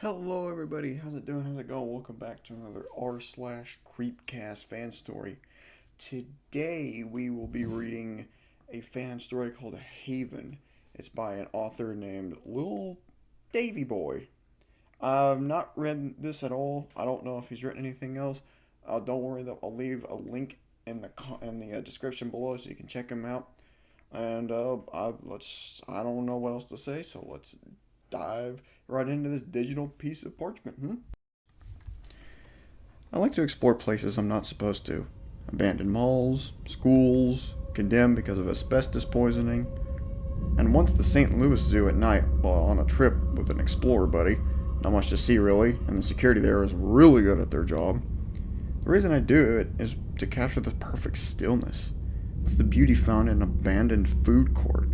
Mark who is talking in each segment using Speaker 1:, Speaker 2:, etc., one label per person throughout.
Speaker 1: Hello everybody, how's it doing? How's it going? Welcome back to another r/CREEPCAST fan story. Today we will be reading a fan story called Haven. It's by an author named Little Davy Boy. I've not read this at all. I don't know if he's written anything else. Don't worry though, I'll leave a link in the description below so you can check him out. And I don't know what else to say, so let's dive right into this digital piece of parchment. I like to explore places I'm not supposed to. Abandoned malls, schools, condemned because of asbestos poisoning, and once the St. Louis Zoo at night while on a trip with an explorer buddy. Not much to see really, and the security there is really good at their job. The reason I do it is to capture the perfect stillness. It's the beauty found in an abandoned food court.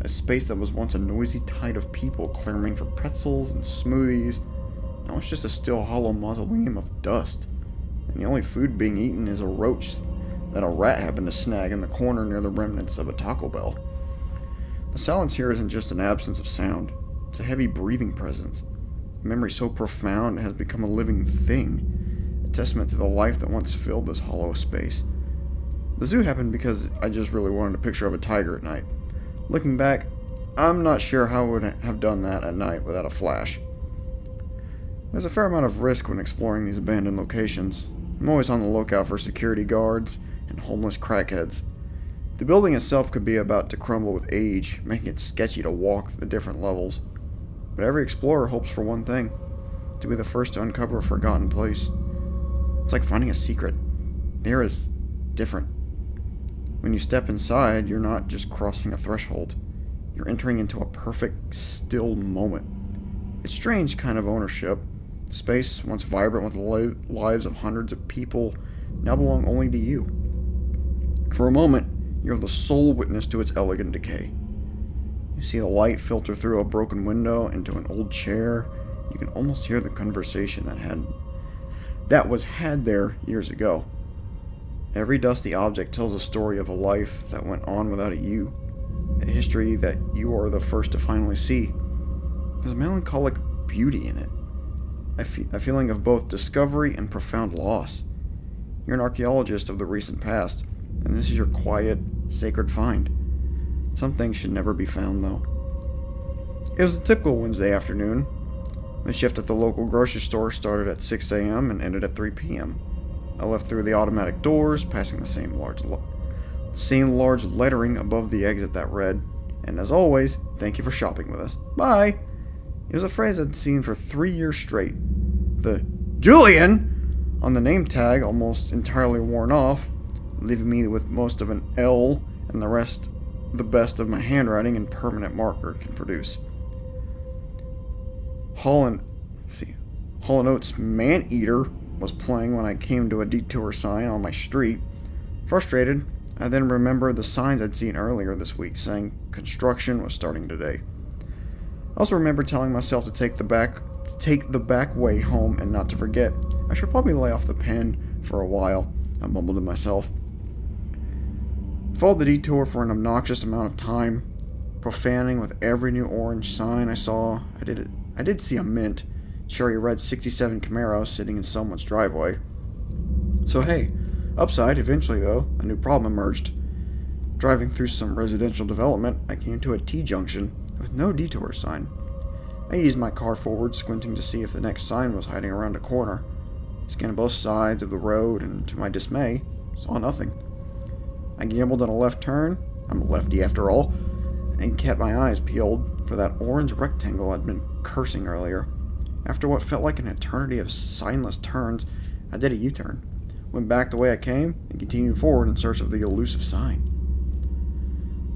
Speaker 1: A space that was once a noisy tide of people clamoring for pretzels and smoothies. Now it's just a still hollow mausoleum of dust. And the only food being eaten is a roach that a rat happened to snag in the corner near the remnants of a Taco Bell. The silence here isn't just an absence of sound. It's a heavy breathing presence. A memory so profound it has become a living thing. A testament to the life that once filled this hollow space. The zoo happened because I just really wanted a picture of a tiger at night. Looking back, I'm not sure how I would have done that at night without a flash. There's a fair amount of risk when exploring these abandoned locations. I'm always on the lookout for security guards and homeless crackheads. The building itself could be about to crumble with age, making it sketchy to walk the different levels. But every explorer hopes for one thing: to be the first to uncover a forgotten place. It's like finding a secret. The air is different. When you step inside, you're not just crossing a threshold. You're entering into a perfect, still moment. It's strange kind of ownership. Space, once vibrant with the lives of hundreds of people, now belong only to you. For a moment, you're the sole witness to its elegant decay. You see the light filter through a broken window into an old chair. You can almost hear the conversation that was had there years ago. Every dusty object tells a story of a life that went on without a you, a history that you are the first to finally see. There's a melancholic beauty in it, a feeling of both discovery and profound loss. You're an archaeologist of the recent past, and this is your quiet, sacred find. Some things should never be found, though. It was a typical Wednesday afternoon. My shift at the local grocery store started at 6 a.m. and ended at 3 p.m. I left through the automatic doors, passing the same large lettering above the exit that read, "And as always, thank you for shopping with us. Bye." It was a phrase I'd seen for 3 years straight. The "Julian" on the name tag almost entirely worn off, leaving me with most of an L and the best of my handwriting and permanent marker can produce. Hall & Oates Man-Eater was playing when I came to a detour sign on my street. Frustrated, I then remembered the signs I'd seen earlier this week saying construction was starting today. I also remembered telling myself to take the back way home and not to forget. I should probably lay off the pen for a while, I mumbled to myself. I followed the detour for an obnoxious amount of time, profaning with every new orange sign I saw. I did see a mint cherry red 67 Camaro sitting in someone's driveway. So hey, upside, eventually though, a new problem emerged. Driving through some residential development, I came to a T-junction with no detour sign. I eased my car forward, squinting to see if the next sign was hiding around a corner. Scanned both sides of the road and, to my dismay, saw nothing. I gambled on a left turn, I'm a lefty after all, and kept my eyes peeled for that orange rectangle I'd been cursing earlier. After what felt like an eternity of signless turns, I did a U-turn, went back the way I came, and continued forward in search of the elusive sign.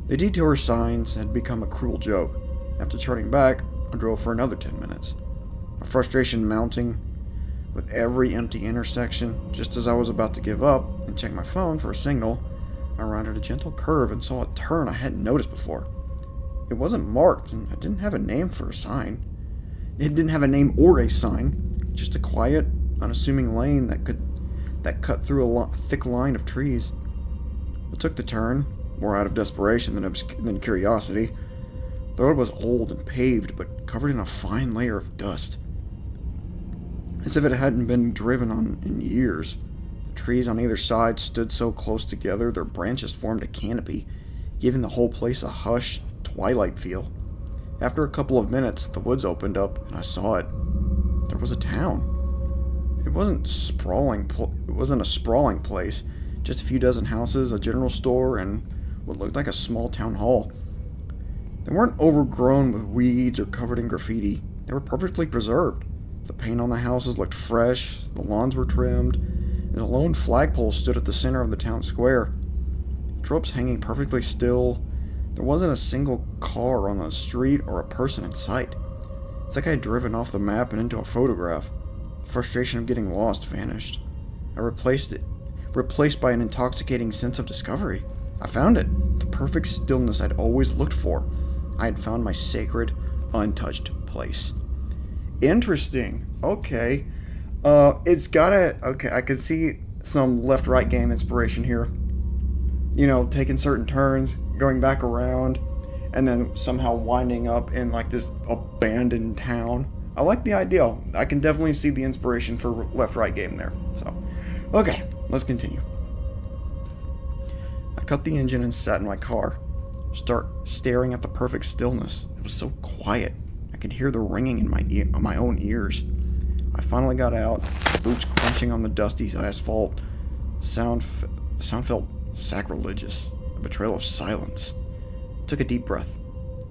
Speaker 1: The detour signs had become a cruel joke. After turning back, I drove for another 10 minutes. My frustration mounting with every empty intersection. Just as I was about to give up and check my phone for a signal, I rounded a gentle curve and saw a turn I hadn't noticed before. It wasn't marked, and I didn't have a name for a sign. It didn't have a name or a sign, just a quiet, unassuming lane that cut through a thick line of trees. I took the turn, more out of desperation than curiosity. The road was old and paved, but covered in a fine layer of dust. as if it hadn't been driven on in years. The trees on either side stood so close together their branches formed a canopy, giving the whole place a hushed, twilight feel. After a couple of minutes, the woods opened up and I saw it. There was a town. It wasn't a sprawling place, just a few dozen houses, a general store, and what looked like a small town hall. They weren't overgrown with weeds or covered in graffiti. They were perfectly preserved. The paint on the houses looked fresh, the lawns were trimmed, and a lone flagpole stood at the center of the town square. Tropes hanging perfectly still. There wasn't a single car on the street or a person in sight. It's like I had driven off the map and into a photograph. The frustration of getting lost vanished. I replaced by an intoxicating sense of discovery. I found it. The perfect stillness I'd always looked for. I had found my sacred, untouched place. Interesting. Okay. Okay, I could see some left-right game inspiration here. You know, taking certain turns, going back around, and then somehow winding up in like this abandoned town. I like the idea. I can definitely see the inspiration for left-right game there. So, okay, let's continue. I cut the engine and sat in my car, staring at the perfect stillness. It was so quiet. I could hear the ringing in my own ears. I finally got out, boots crunching on the dusty asphalt. Sound felt sacrilegious, a betrayal of silence. I took a deep breath,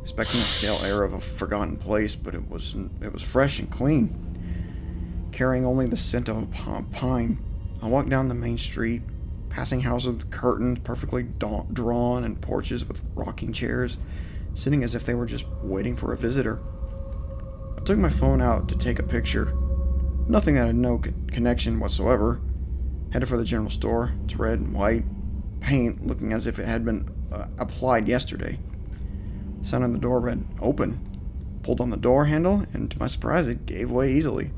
Speaker 1: expecting the stale air of a forgotten place, but it was fresh and clean, carrying only the scent of a pine. I walked down the main street, passing houses with curtains perfectly drawn and porches with rocking chairs, sitting as if they were just waiting for a visitor. I took my phone out to take a picture. Nothing that had no connection whatsoever. Headed for the general store. It's red and white, paint looking as if it had been applied yesterday. Sound on the door read, "Open." Pulled on the door handle, and to my surprise, it gave way easily.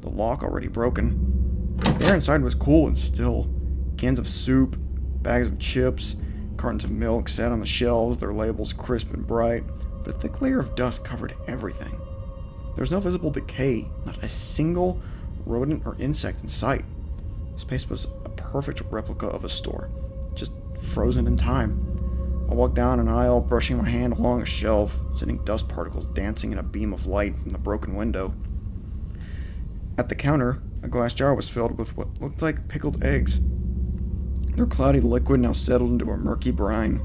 Speaker 1: The lock already broken. The air inside was cool and still. Cans of soup, bags of chips, cartons of milk sat on the shelves, their labels crisp and bright, but a thick layer of dust covered everything. There was no visible decay, not a single rodent or insect in sight. This place was a perfect replica of a store, just frozen in time. I walked down an aisle, brushing my hand along a shelf, sending dust particles dancing in a beam of light from the broken window. At the counter, a glass jar was filled with what looked like pickled eggs. Their cloudy liquid now settled into a murky brine.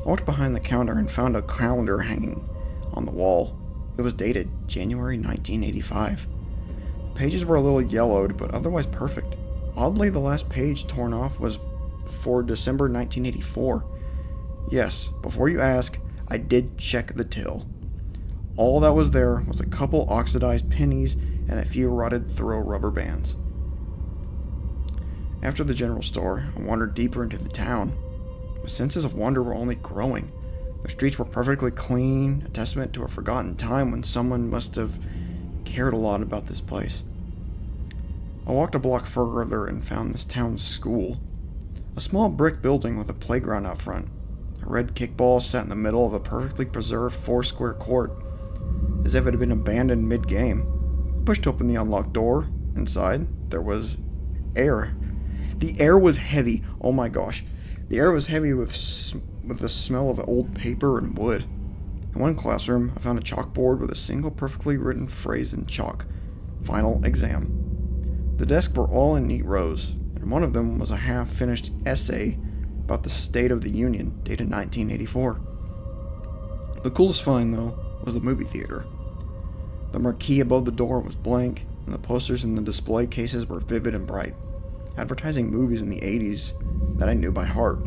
Speaker 1: I walked behind the counter and found a calendar hanging on the wall. It was dated January 1985. The pages were a little yellowed, but otherwise perfect. Oddly, the last page torn off was for December 1984. Yes, before you ask, I did check the till. All that was there was a couple oxidized pennies and a few rotted throw rubber bands. After the general store, I wandered deeper into the town. My senses of wonder were only growing. The streets were perfectly clean, a testament to a forgotten time when someone must have cared a lot about this place. I walked a block further and found this town's school. A small brick building with a playground out front. A red kickball sat in the middle of a perfectly preserved 4-square court, as if it had been abandoned mid-game. I pushed open the unlocked door. Inside, there was air. The air was heavy. Oh my gosh. The air was heavy with the smell of old paper and wood. In one classroom, I found a chalkboard with a single perfectly written phrase in chalk. Final exam. The desks were all in neat rows, and one of them was a half-finished essay about the State of the Union, dated 1984. The coolest find, though, was the movie theater. The marquee above the door was blank, and the posters in the display cases were vivid and bright, advertising movies in the 80s that I knew by heart.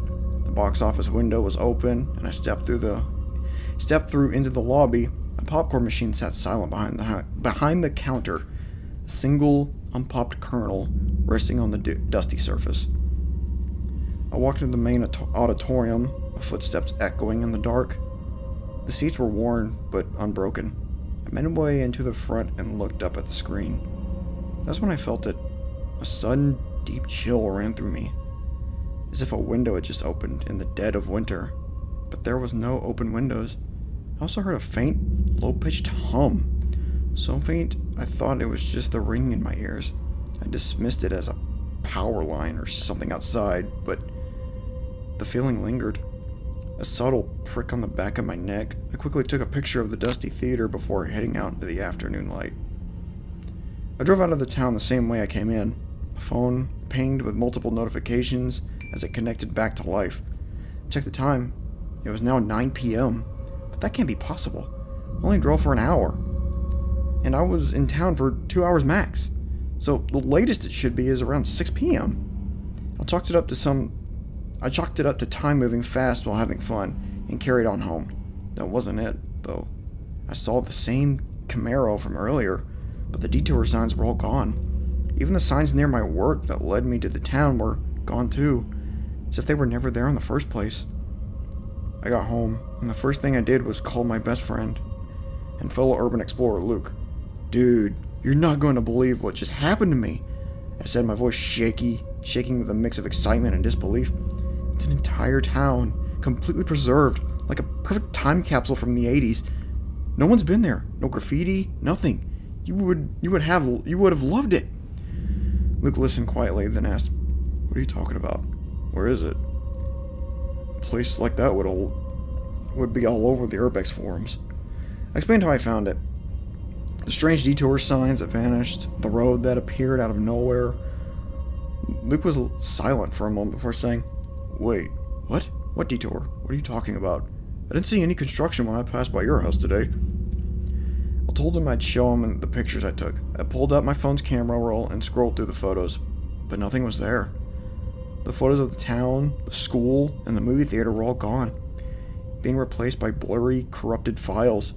Speaker 1: The box office window was open, and I stepped through into the lobby. A popcorn machine sat silent behind the counter, a single unpopped kernel resting on the dusty surface. I walked into the main auditorium, my footsteps echoing in the dark. The seats were worn, but unbroken. I made my way into the front and looked up at the screen. That's when I felt it. A sudden, deep chill ran through me, as if a window had just opened in the dead of winter. But there was no open windows. I also heard a faint, low-pitched hum, So faint, I thought it was just the ringing in my ears. I dismissed it as a power line or something outside, but the feeling lingered. A subtle prick on the back of my neck. I quickly took a picture of the dusty theater before heading out into the afternoon light. I drove out of the town the same way I came in. My phone pinged with multiple notifications as it connected back to life. I checked the time. It was now 9 p.m., but that can't be possible. I only drove for an hour, and I was in town for 2 hours max. So the latest it should be is around 6 p.m. I chalked it up to time moving fast while having fun, and carried on home. That wasn't it, though. I saw the same Camaro from earlier, but the detour signs were all gone. Even the signs near my work that led me to the town were gone too, as if they were never there in the first place. I got home, and the first thing I did was call my best friend and fellow urban explorer Luke. "Dude, you're not going to believe what just happened to me," I said, my voice shaking with a mix of excitement and disbelief. It's an entire town, completely preserved, like a perfect time capsule from the 80s. No one's been there, no graffiti, nothing. You would have loved it. Luke listened quietly, then asked, "What are you talking about? Where is it?" A place like that would be all over the Urbex forums. I explained how I found it. The strange detour signs that vanished, the road that appeared out of nowhere. Luke was silent for a moment before saying, "Wait, what? What detour? What are you talking about? I didn't see any construction when I passed by your house today." I told him I'd show him the pictures I took. I pulled out my phone's camera roll and scrolled through the photos, but nothing was there. The photos of the town, the school, and the movie theater were all gone, being replaced by blurry, corrupted files.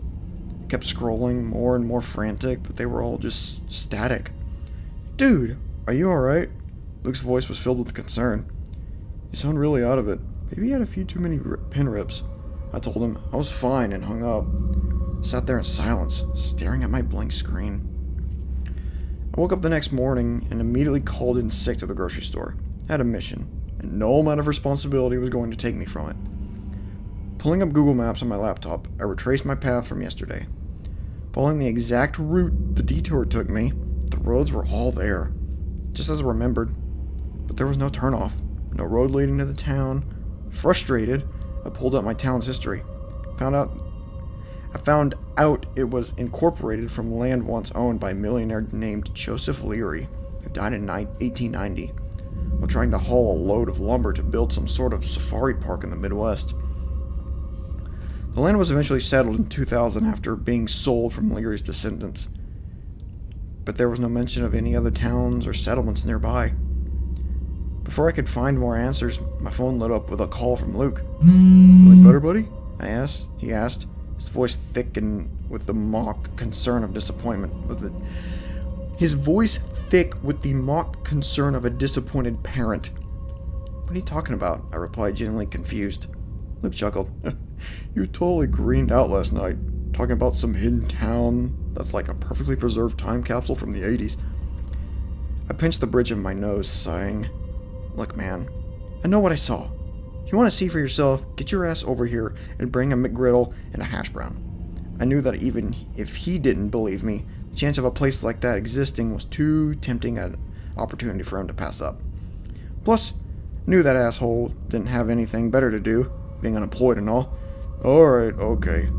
Speaker 1: I kept scrolling, more and more frantic, but they were all just static. "Dude, are you alright?" Luke's voice was filled with concern. "You sound really out of it. Maybe you had a few too many pin rips." I told him I was fine and hung up. I sat there in silence, staring at my blank screen. I woke up the next morning and immediately called in sick to the grocery store. I had a mission, and no amount of responsibility was going to take me from it. Pulling up Google Maps on my laptop, I retraced my path from yesterday. Following the exact route the detour took me, the roads were all there, just as I remembered, but there was no turnoff, no road leading to the town. Frustrated, I pulled up my town's history. I found out it was incorporated from land once owned by a millionaire named Joseph Leary, who died in 1890, while trying to haul a load of lumber to build some sort of safari park in the Midwest. The land was eventually settled in 2000 after being sold from Leary's descendants, but there was no mention of any other towns or settlements nearby. Before I could find more answers, my phone lit up with a call from Luke. "Feeling better, buddy?" He asked, his voice thick and with the mock concern of disappointment. His voice thick with the mock concern of a disappointed parent. "What are you talking about?" I replied, genuinely confused. Luke chuckled. "You totally greened out last night, talking about some hidden town that's like a perfectly preserved time capsule from the 80s. I pinched the bridge of my nose, sighing. "Look, man, I know what I saw. If you want to see for yourself, get your ass over here and bring a McGriddle and a hash brown." I knew that even if he didn't believe me, the chance of a place like that existing was too tempting an opportunity for him to pass up. Plus, I knew that asshole didn't have anything better to do, being unemployed and all. "Alright, okay.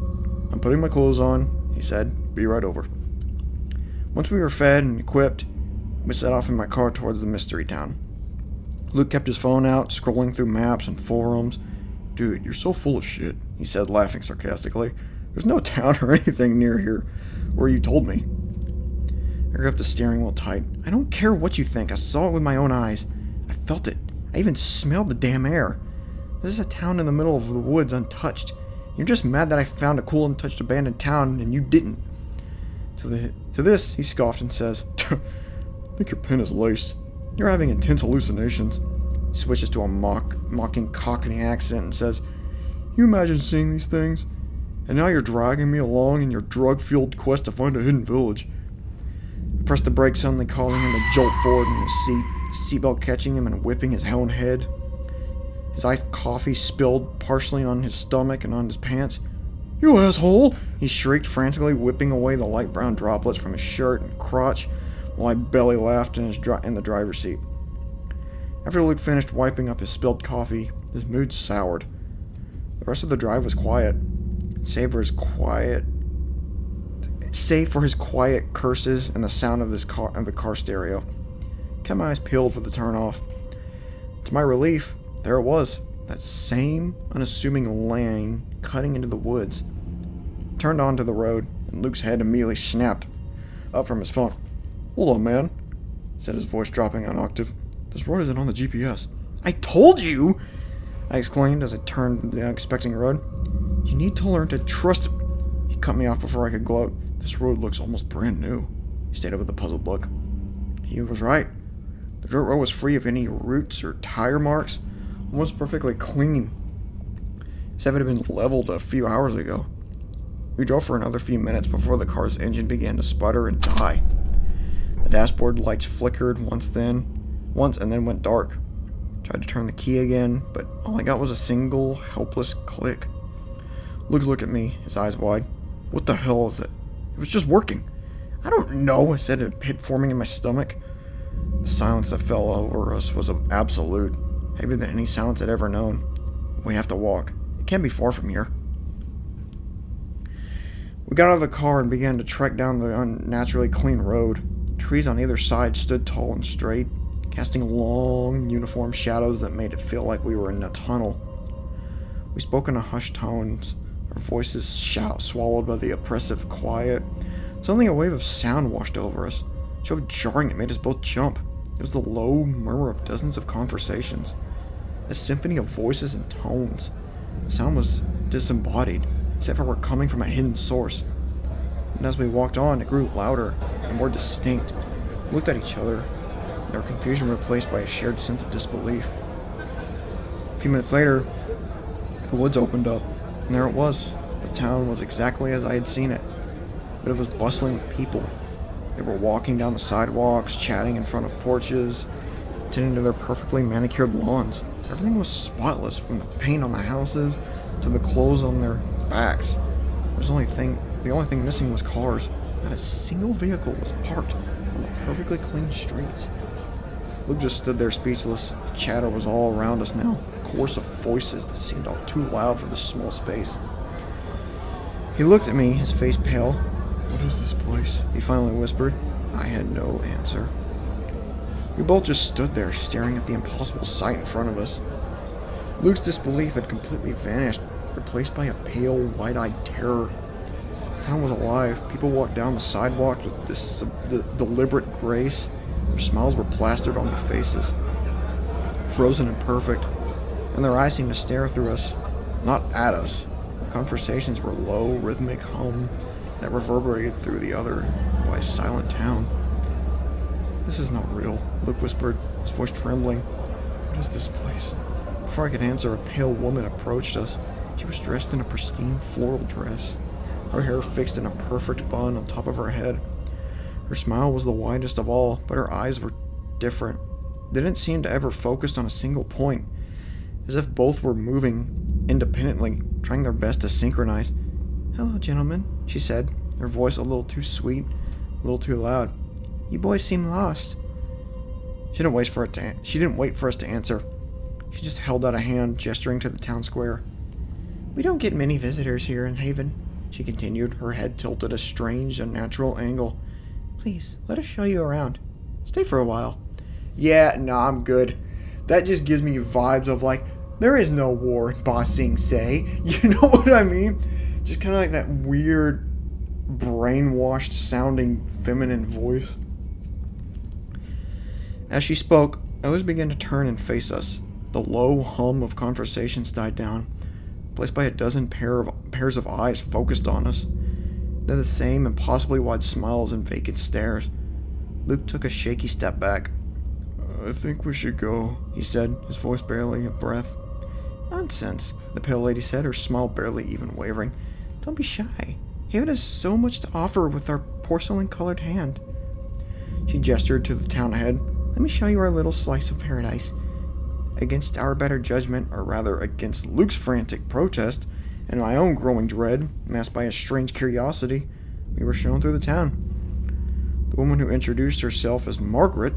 Speaker 1: I'm putting my clothes on," he said. "Be right over." Once we were fed and equipped, we set off in my car towards the mystery town. Luke kept his phone out, scrolling through maps and forums. "Dude, you're so full of shit," he said, laughing sarcastically. "There's no town or anything near here where you told me." I gripped the steering wheel tight. "I don't care what you think. I saw it with my own eyes. I felt it. I even smelled the damn air. This is a town in the middle of the woods, untouched. You're just mad that I found a cool, untouched, abandoned town and you didn't." To this, he scoffed and says, "I think your pen is lace. You're having intense hallucinations." He switches to a mocking Cockney accent and says, "You imagine seeing these things? And now you're dragging me along in your drug-fueled quest to find a hidden village." I pressed the brakes, suddenly causing him to jolt forward in his seat, his seatbelt catching him and whipping his own head. His iced coffee spilled partially on his stomach and on his pants. You asshole! He shrieked frantically, whipping away the light brown droplets from his shirt and crotch, while I belly laughed in the driver's seat. After Luke finished wiping up his spilled coffee, his mood soured. The rest of the drive was quiet, save for his quiet curses and the sound of the car stereo. I kept my eyes peeled for the turnoff. To my relief, there it was, that same unassuming lane cutting into the woods. Turned onto the road, and Luke's head immediately snapped up from his phone. "Hold on, man," said his voice dropping an octave. "This road isn't on the GPS." "I told you!" I exclaimed as I turned the unexpected road. "You need to learn to trust..." He cut me off before I could gloat. "This road looks almost brand new," he stated with a puzzled look. He was right. The dirt road was free of any roots or tire marks, almost perfectly clean, as if it had been leveled a few hours ago. We drove for another few minutes before the car's engine began to sputter and die. The dashboard lights flickered once and then went dark. Tried to turn the key again, but all I got was a single, helpless click. Luke looked at me, his eyes wide. "What the hell is it?" "It was just working." "I don't know," I said, a pit forming in my stomach. The silence that fell over us was absolute, heavier than any silence I'd ever known. "We have to walk. It can't be far from here." We got out of the car and began to trek down the unnaturally clean road. Trees on either side stood tall and straight, casting long, uniform shadows that made it feel like we were in a tunnel. We spoke in a hushed tones, our voices swallowed by the oppressive quiet. Suddenly a wave of sound washed over us, so jarring it made us both jump. It was the low murmur of dozens of conversations, a symphony of voices and tones. The sound was disembodied, as if it were coming from a hidden source. And as we walked on, it grew louder and more distinct. We looked at each other, and our confusion replaced by a shared sense of disbelief. A few minutes later, the woods opened up, and there it was. The town was exactly as I had seen it, but it was bustling with people. They were walking down the sidewalks, chatting in front of porches, tending to their perfectly manicured lawns. Everything was spotless, from the paint on the houses to the clothes on their backs. The only thing missing was cars. Not a single vehicle was parked on the perfectly clean streets. Luke just stood there speechless. The chatter was all around us now, a chorus of voices that seemed all too loud for this small space. He looked at me, his face pale. "What is this place?" he finally whispered. I had no answer. We both just stood there, staring at the impossible sight in front of us. Luke's disbelief had completely vanished, replaced by a pale, wide-eyed terror. The town was alive. People walked down the sidewalk with this deliberate grace. Their smiles were plastered on their faces, frozen and perfect, and their eyes seemed to stare through us, not at us. Their conversations were low, rhythmic hum that reverberated through the otherwise silent town. "This is not real," Luke whispered, his voice trembling. "What is this place?" Before I could answer, a pale woman approached us. She was dressed in a pristine floral dress, her hair fixed in a perfect bun on top of her head. Her smile was the widest of all, but her eyes were different. They didn't seem to ever focus on a single point, as if both were moving independently, trying their best to synchronize. "Hello, gentlemen," she said, her voice a little too sweet, a little too loud. "You boys seem lost." She didn't wait for us to answer. She just held out a hand, gesturing to the town square. "We don't get many visitors here in Haven," she continued, her head tilted a strange, unnatural angle. "Please, let us show you around. Stay for a while." "Yeah, no, I'm good. That just gives me vibes of like, there is no war in Ba Sing Se. You know what I mean? Just kind of like that weird, brainwashed sounding feminine voice. As she spoke, others began to turn and face us. The low hum of conversations died down, placed by a dozen pairs of eyes focused on us. They're the same impossibly wide smiles and vacant stares. Luke took a shaky step back. "I think we should go," he said, his voice barely a breath. "Nonsense," the pale lady said, her smile barely even wavering. "Don't be shy. Haven has so much to offer with our porcelain-colored hand." She gestured to the town ahead. "Let me show you our little slice of paradise." Against our better judgment, or rather against Luke's frantic protest, and my own growing dread, masked by a strange curiosity, we were shown through the town. The woman who introduced herself as Margaret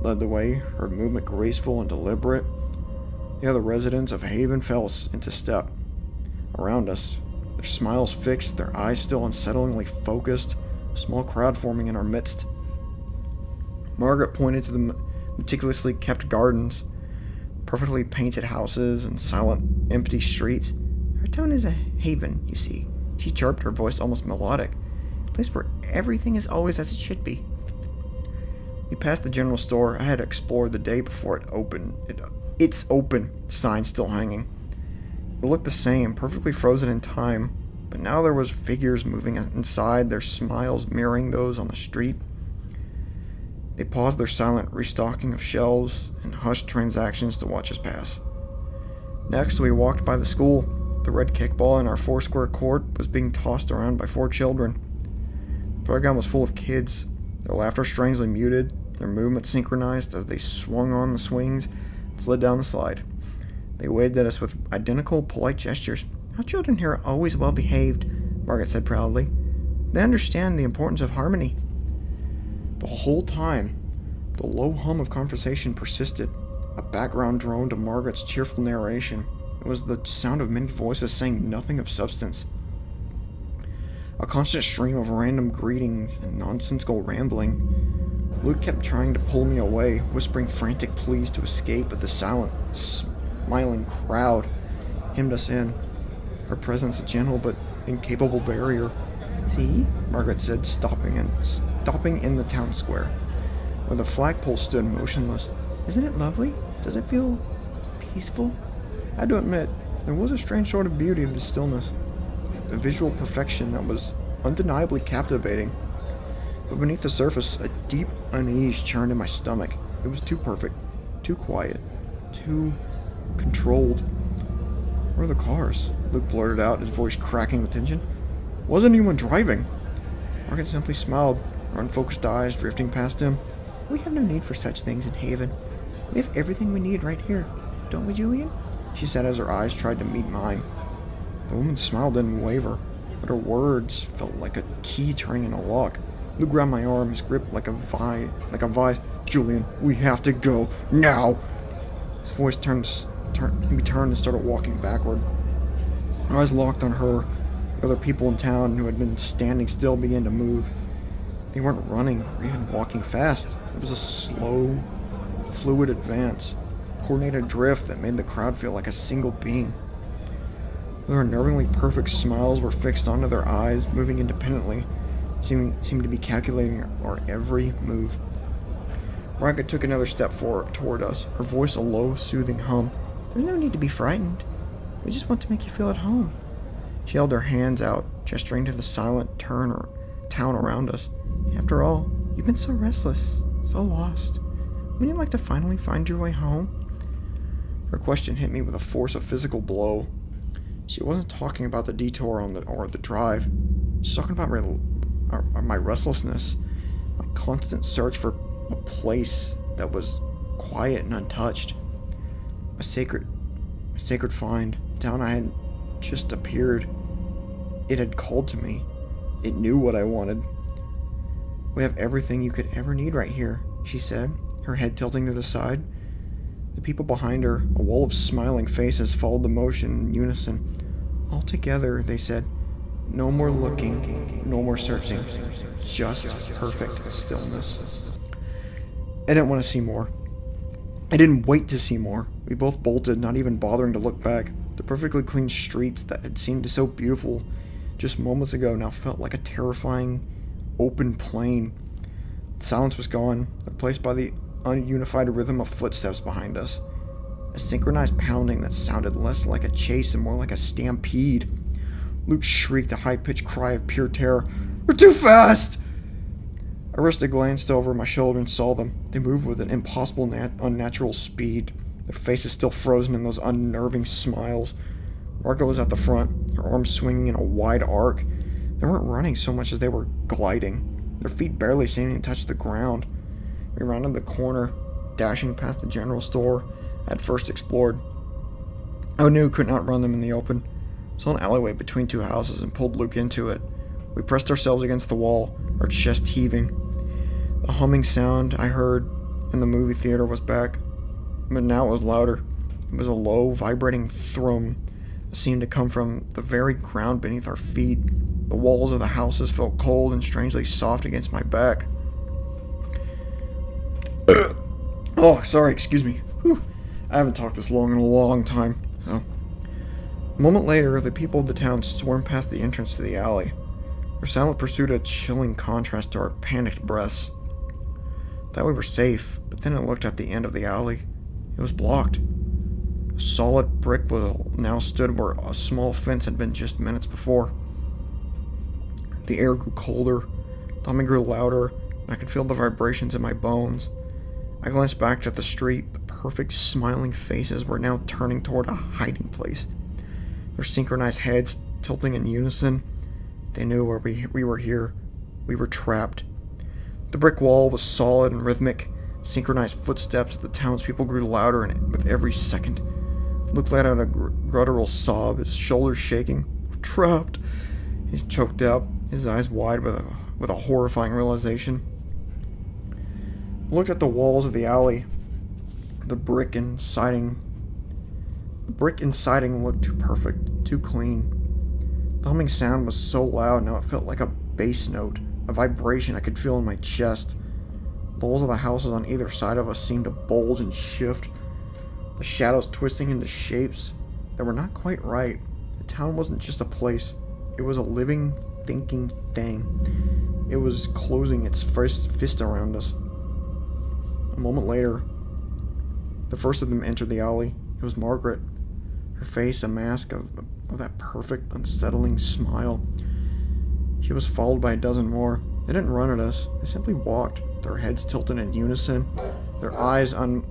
Speaker 1: led the way, her movement graceful and deliberate. The other residents of Haven fell into step around us, their smiles fixed, their eyes still unsettlingly focused, a small crowd forming in our midst. Margaret pointed to the meticulously kept gardens, perfectly painted houses, and silent, empty streets. Our town is a haven, you see, she chirped, her voice almost melodic. A place where everything is always as it should be. We passed the general store I had explored the day before it opened. It's open sign still hanging. It looked the same, perfectly frozen in time, but now there was figures moving inside, their smiles mirroring those on the street. They paused their silent restocking of shelves and hushed transactions to watch us pass. Next, we walked by the school. The red kickball in our 4-square court was being tossed around by 4 children. The playground was full of kids, their laughter strangely muted, their movements synchronized as they swung on the swings and slid down the slide. They waved at us with identical, polite gestures. Our children here are always well behaved, Margaret said proudly. They understand the importance of harmony. The whole time, the low hum of conversation persisted, a background drone to Margaret's cheerful narration. It was the sound of many voices saying nothing of substance. A constant stream of random greetings and nonsensical rambling. Luke kept trying to pull me away, whispering frantic pleas to escape, but the silent, smiling crowd hemmed us in, her presence a gentle but incapable barrier. See, Margaret said, stopping in the town square, where the flagpole stood motionless. Isn't it lovely? Does it feel peaceful? I had to admit, there was a strange sort of beauty of the stillness, a visual perfection that was undeniably captivating. But beneath the surface, a deep unease churned in my stomach. It was too perfect, too quiet, too controlled. Where are the cars? Luke blurted out, his voice cracking with tension. Wasn't anyone driving? Margaret simply smiled, her unfocused eyes drifting past him. We have no need for such things in Haven. We have everything we need right here, don't we, Julian? She said as her eyes tried to meet mine. The woman's smile didn't waver, but her words felt like a key turning in a lock. Luke grabbed my arm, his grip like a vice. Julian, we have to go now. His voice turned and started walking backward. Our eyes locked on her. The other people in town who had been standing still began to move. They weren't running or even walking fast. It was a slow, fluid advance, coordinated drift that made the crowd feel like a single being. Their unnervingly perfect smiles were fixed onto their eyes, moving independently, seeming to be calculating our every move. Margaret took another step toward us, her voice a low, soothing hum. There's no need to be frightened. We just want to make you feel at home. She held her hands out, gesturing to the silent town around us. After all, you've been so restless, so lost. Wouldn't you like to finally find your way home? Her question hit me with the force of physical blow. She wasn't talking about the detour or the drive. She's talking about my restlessness, my constant search for a place that was quiet and untouched. A sacred find, a town I had just appeared. It had called to me. It knew what I wanted. We have everything you could ever need right here, she said, her head tilting to the side. The people behind her, a wall of smiling faces, followed the motion in unison. All together, they said, no more looking, no more searching, just perfect stillness. I didn't want to see more. I didn't wait to see more. We both bolted, not even bothering to look back. The perfectly clean streets that had seemed so beautiful just moments ago now felt like a terrifying, open plain. The silence was gone, replaced by the ununified rhythm of footsteps behind us. A synchronized pounding that sounded less like a chase and more like a stampede. Luke shrieked a high-pitched cry of pure terror. We're too fast! Arista glanced over my shoulder and saw them. They moved with an impossible, unnatural speed, their faces still frozen in those unnerving smiles. Margot was at the front, her arms swinging in a wide arc. They weren't running so much as they were gliding, their feet barely seeming to touch the ground. We rounded the corner, dashing past the general store I had first explored. I knew could not run them in the open. saw an alleyway between two houses and pulled Luke into it. We pressed ourselves against the wall, our chest heaving. The humming sound I heard in the movie theater was back, but now it was louder. It was a low, vibrating thrum that seemed to come from the very ground beneath our feet. The walls of the houses felt cold and strangely soft against my back. Oh, sorry, excuse me. Whew. I haven't talked this long in a long time, so. A moment later, the people of the town swarmed past the entrance to the alley. Their silent pursuit a chilling contrast to our panicked breaths. Thought we were safe, but then I looked at the end of the alley. It was blocked. A solid brick wall now stood where a small fence had been just minutes before. The air grew colder, the humming grew louder, and I could feel the vibrations in my bones. I glanced back at the street. The perfect smiling faces were now turning toward a hiding place. Their synchronized heads tilting in unison. They knew where we were here. We were trapped. The brick wall was solid and rhythmic. Synchronized footsteps of the townspeople grew louder with every second. Luke let out a guttural sob, his shoulders shaking. We're trapped. He's choked out, his eyes wide with a horrifying realization. I looked at the walls of the alley. The brick and siding looked too perfect, too clean. The humming sound was so loud now it felt like a bass note, a vibration I could feel in my chest. The walls of the houses on either side of us seemed to bulge and shift, the shadows twisting into shapes that were not quite right. The town wasn't just a place. It was a living, thinking thing. It was closing its fist around us. A moment later, the first of them entered the alley. It was Margaret, her face a mask of that perfect, unsettling smile. She was followed by a dozen more. They didn't run at us. They simply walked, their heads tilted in unison, their eyes I'm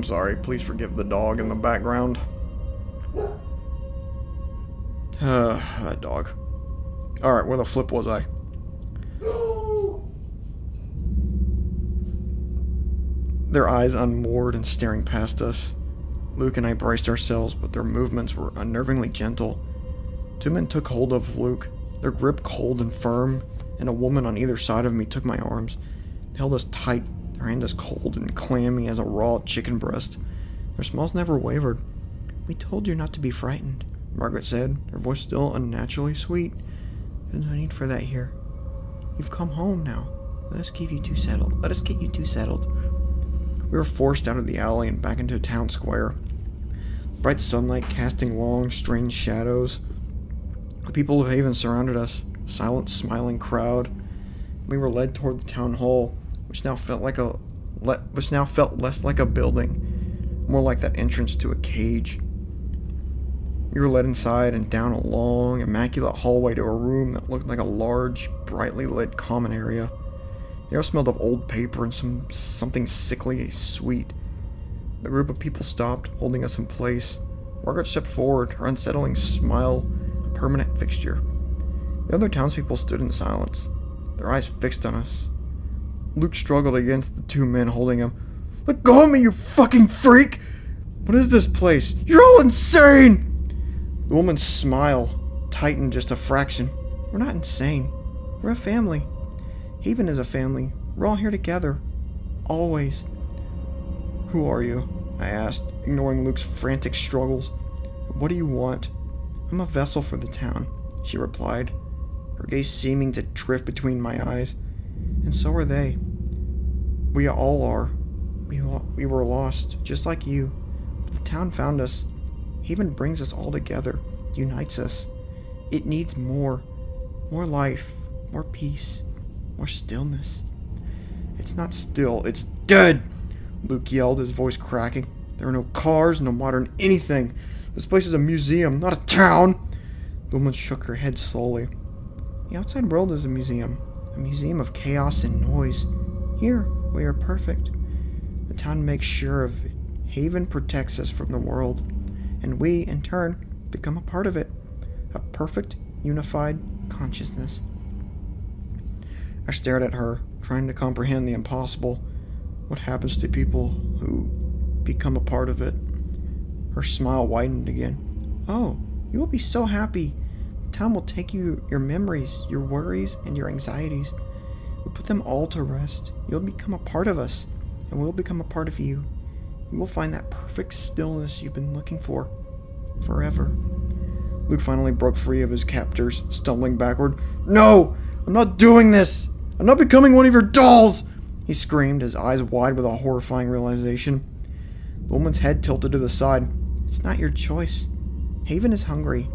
Speaker 1: sorry, please forgive the dog in the background. That dog. Alright, where the flip was I? Their eyes unmoored and staring past us. Luke and I braced ourselves, but their movements were unnervingly gentle. Two men took hold of Luke, their grip cold and firm, and a woman on either side of me took my arms. They held us tight, their hands as cold and clammy as a raw chicken breast. Their smiles never wavered. "We told you not to be frightened," Margaret said, her voice still unnaturally sweet. "There's no need for that here. You've come home now. Let us get you two settled." We were forced out of the alley and back into a town square. Bright sunlight casting long, strange shadows. The people of Haven surrounded us, a silent, smiling crowd. We were led toward the town hall, which now felt less like a building, more like that entrance to a cage. We were led inside and down a long, immaculate hallway to a room that looked like a large, brightly lit common area. The air smelled of old paper and something sickly sweet. The group of people stopped, holding us in place. Margaret stepped forward, her unsettling smile a permanent fixture. The other townspeople stood in silence, their eyes fixed on us. Luke struggled against the two men holding him. "Let go of me, you fucking freak! What is this place? You're all insane!" The woman's smile tightened just a fraction. "We're not insane. We're a family. Haven is a family. We're all here together. Always." "Who are you?" I asked, ignoring Luke's frantic struggles. "What do you want?" "I'm a vessel for the town," she replied, her gaze seeming to drift between my eyes. "And so are they. We all are. We were lost, just like you. But the town found us. Haven brings us all together, unites us. It needs more life, more peace, more stillness." "It's not still, it's dead!" Luke yelled, his voice cracking. "There are no cars, no modern anything. This place is a museum, not a town." The woman shook her head slowly. "The outside world is a museum of chaos and noise. Here, we are perfect. The town makes sure of it. Haven protects us from the world, and we, in turn, become a part of it. A perfect, unified consciousness." I stared at her, trying to comprehend the impossible. What happens to people who become a part of it?
Speaker 2: Her smile widened again. "Oh, you will be so happy. The town will take your memories, your worries, and your anxieties. We'll put them all to rest. You'll become a part of us, and we'll become a part of you. You will find that perfect stillness you've been looking for. Forever."
Speaker 1: Luke finally broke free of his captors, stumbling backward. "No! I'm not doing this! I'm not becoming one of your dolls!" he screamed, his eyes wide with a horrifying realization. The woman's head tilted to the side.
Speaker 2: "It's not your choice. Haven is hungry,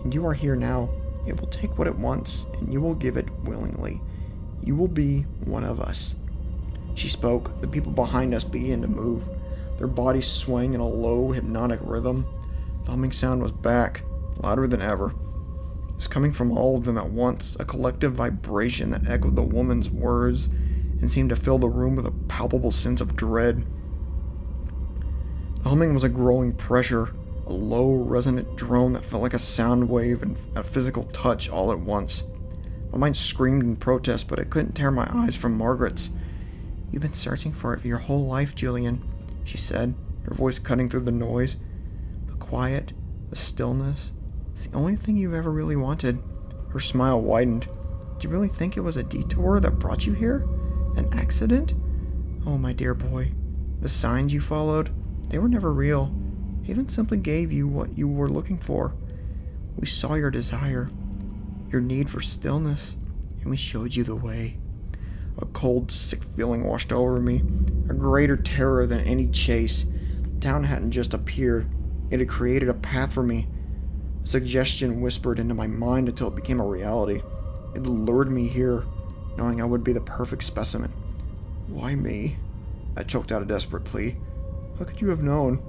Speaker 2: and you are here now. It will take what it wants, and you will give it willingly. You will be one of us." She spoke. The people behind us began to move, their bodies swaying in a low, hypnotic rhythm. The humming sound was back, louder than ever. It was coming from all of them at once, a collective vibration that echoed the woman's words and seemed to fill the room with a palpable sense of dread. The humming was a growing pressure, a low, resonant drone that felt like a sound wave and a physical touch all at once. My mind screamed in protest, but I couldn't tear my eyes from Margaret's. "You've been searching for it your whole life, Julian," she said, her voice cutting through the noise. "The quiet, the stillness, it's the only thing you've ever really wanted." Her smile widened. "Did you really think it was a detour that brought you here? An accident? Oh, my dear boy, the signs you followed, they were never real. Haven simply gave you what you were looking for. We saw your desire, your need for stillness, and we showed you the way." A cold, sick feeling washed over me, a greater terror than any chase. The town hadn't just appeared, it had created a path for me. A suggestion whispered into my mind until it became a reality. It lured me here, knowing I would be the perfect specimen. "Why me?" I choked out a desperate plea. "How could you have known?"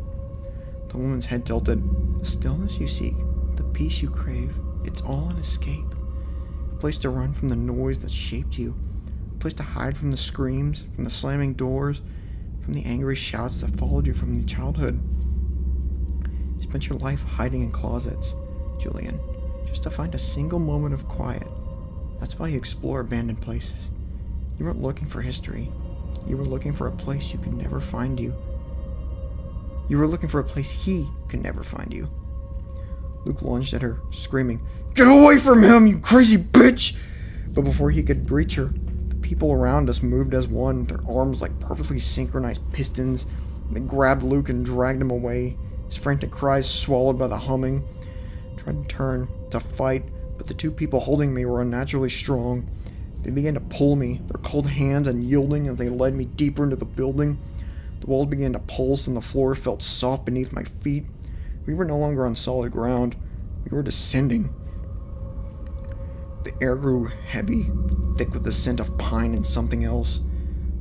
Speaker 2: The woman's head tilted. "The stillness you seek, the peace you crave, it's all an escape. A place to run from the noise that shaped you. A place to hide from the screams, from the slamming doors, from the angry shouts that followed you from childhood. You spent your life hiding in closets, Julian, just to find a single moment of quiet. That's why you explore abandoned places. You weren't looking for history. You were looking for a place you could never find you. You were looking for a place he could never find you." Luke lunged at her, screaming, "Get away from him, you crazy bitch!" But before he could reach her, the people around us moved as one, their arms like perfectly synchronized pistons. They grabbed Luke and dragged him away, his frantic cries swallowed by the humming. I tried to turn, to fight, but the two people holding me were unnaturally strong. They began to pull me, their cold hands unyielding as they led me deeper into the building. The walls began to pulse and the floor felt soft beneath my feet. We were no longer on solid ground. We were descending. The air grew heavy, thick with the scent of pine and something else.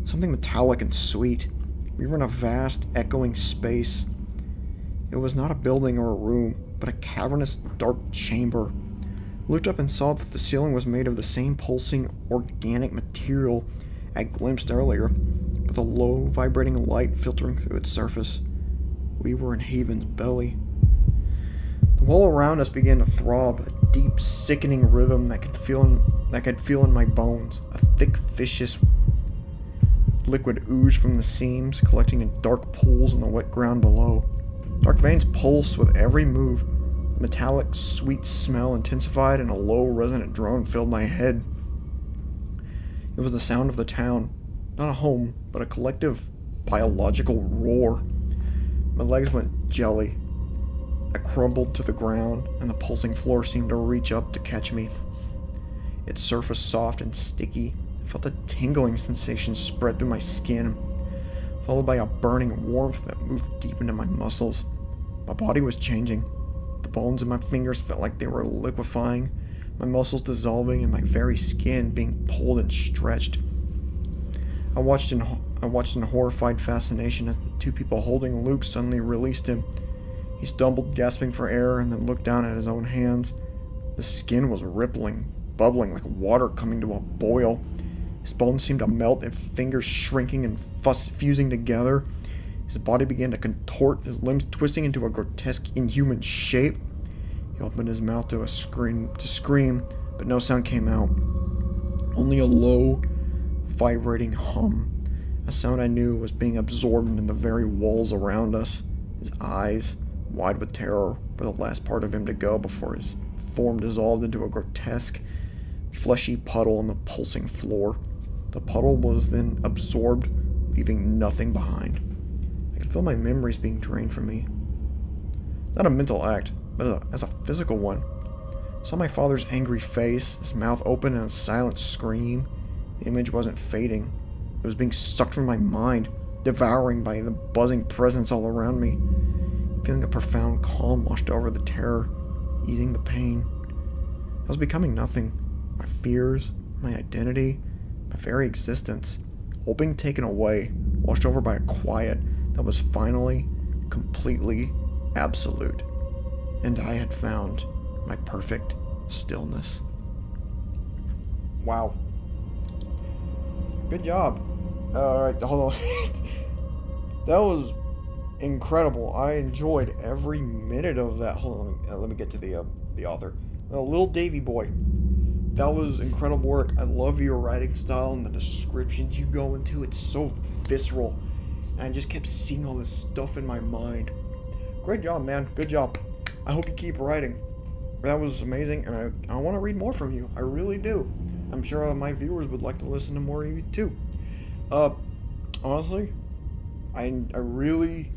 Speaker 2: Something metallic and sweet. We were in a vast, echoing space. It was not a building or a room, but a cavernous, dark chamber. I looked up and saw that the ceiling was made of the same pulsing, organic material I glimpsed earlier, with a low, vibrating light filtering through its surface. We were in Haven's belly. The wall around us began to throb, a deep, sickening rhythm that I could feel in my bones. A thick, viscous liquid oozed from the seams, collecting in dark pools in the wet ground below. Dark veins pulsed with every move. The metallic, sweet smell intensified, and a low, resonant drone filled my head. It was the sound of the town. Not a home, but a collective biological roar. My legs went jelly. I crumbled to the ground, and the pulsing floor seemed to reach up to catch me. Its surface soft and sticky. I felt a tingling sensation spread through my skin, followed by a burning warmth that moved deep into my muscles. My body was changing. The bones in my fingers felt like they were liquefying, my muscles dissolving, and my very skin being pulled and stretched. I watched in horrified fascination as the two people holding Luke suddenly released him. He stumbled, gasping for air, and then looked down at his own hands. The skin was rippling, bubbling like water coming to a boil. His bones seemed to melt, and fingers shrinking and fusing together. His body began to contort, his limbs twisting into a grotesque, inhuman shape. He opened his mouth to scream, but no sound came out. Only a low, vibrating hum, a sound I knew was being absorbed into the very walls around us. His eyes, wide with terror for the last part of him to go before his form dissolved into a grotesque, fleshy puddle on the pulsing floor. The puddle was then absorbed, leaving nothing behind. I could feel my memories being drained from me. Not a mental act, but as a physical one. I saw my father's angry face, his mouth open in a silent scream. The image wasn't fading. It was being sucked from my mind, devouring by the buzzing presence all around me. Feeling a profound calm washed over the terror, easing the pain. I was becoming nothing. My fears, my identity, my very existence, all being taken away, washed over by a quiet that was finally, completely absolute. And I had found my perfect stillness. Wow. Good job. Alright, hold on. That was incredible. I enjoyed every minute of that. Hold on, let me get to the author. Little Davy Boy. That was incredible work. I love your writing style and the descriptions you go into. It's so visceral. And I just kept seeing all this stuff in my mind. Great job, man. Good job. I hope you keep writing. That was amazing, and I want to read more from you. I really do. I'm sure my viewers would like to listen to more of you too. Honestly, I really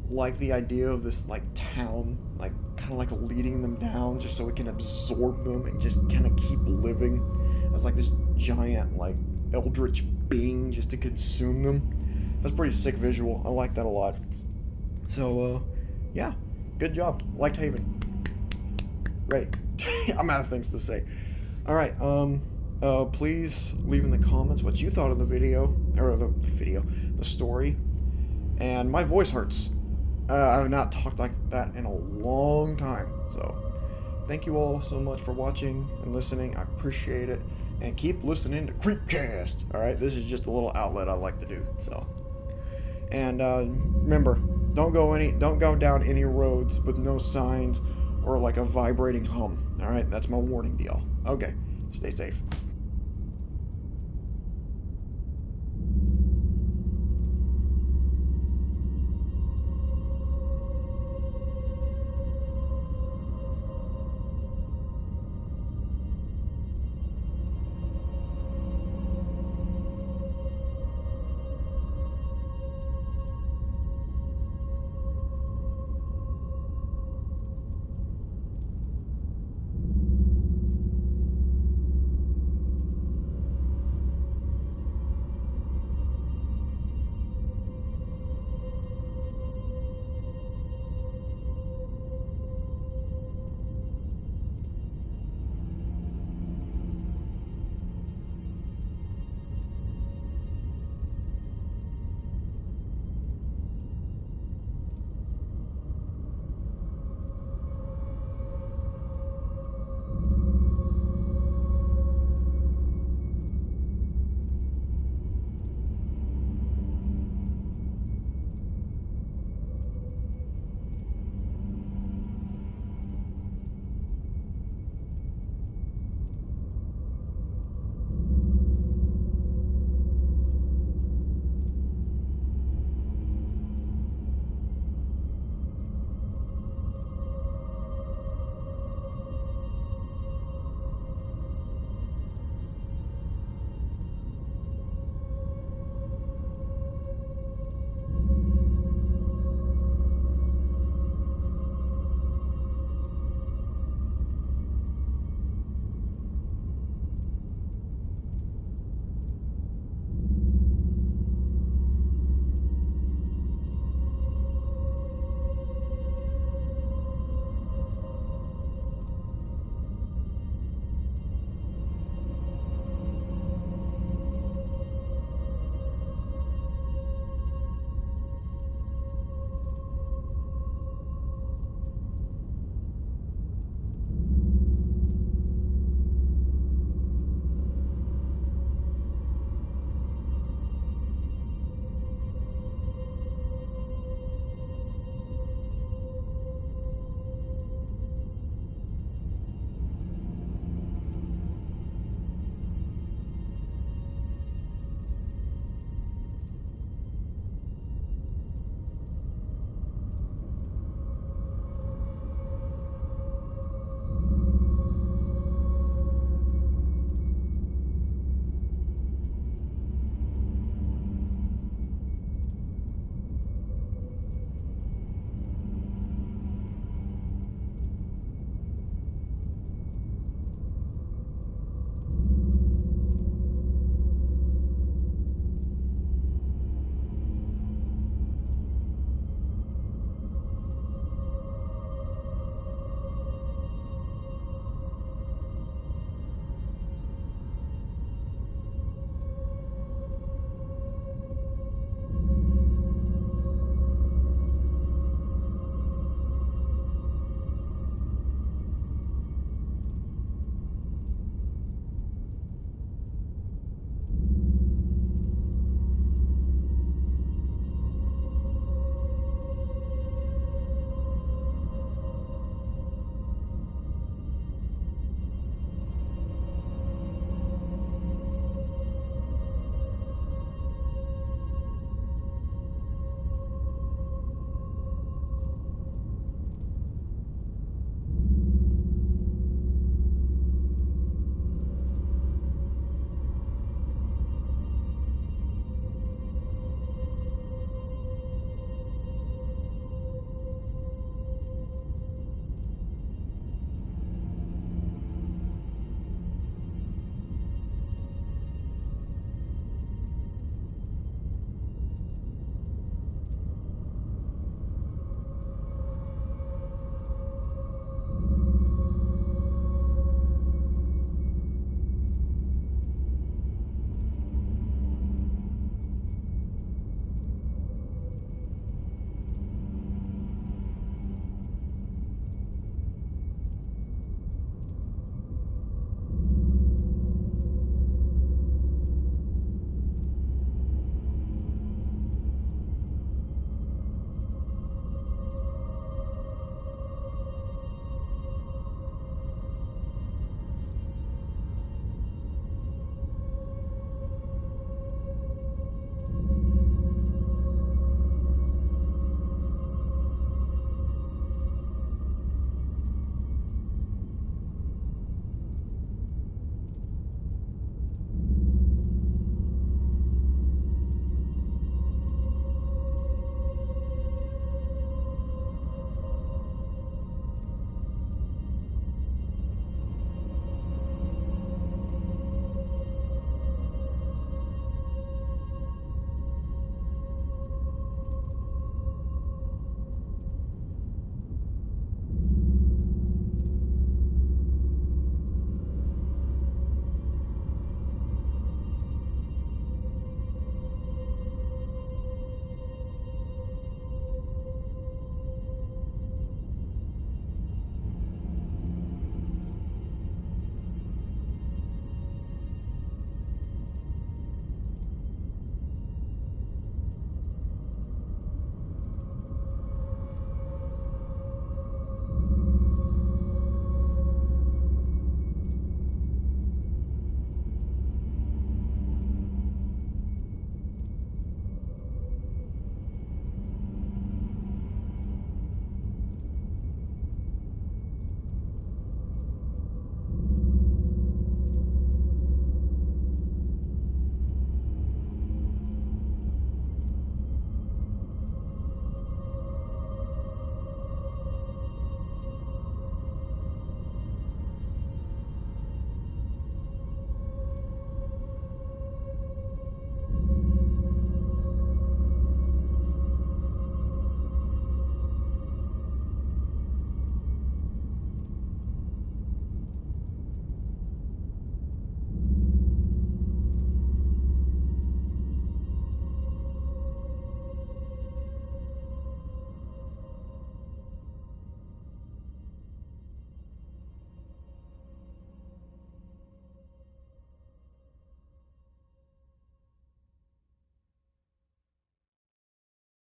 Speaker 2: like the idea of this like town, like kind of like leading them down just so it can absorb them and just kind of keep living as like this giant like eldritch being just to consume them. That's pretty sick visual. I like that a lot. So yeah, good job. Liked Haven. Right. I'm out of things to say. Alright, please leave in the comments what you thought of the video, or the story. And my voice hurts. I have not talked like that in a long time. So, thank you all so much for watching and listening. I appreciate it. And keep listening to CREEPCAST. Alright, this is just a little outlet I like to do. So, and remember, don't go down any roads with no signs or like a vibrating hum. Alright, that's my warning deal. Okay, stay safe.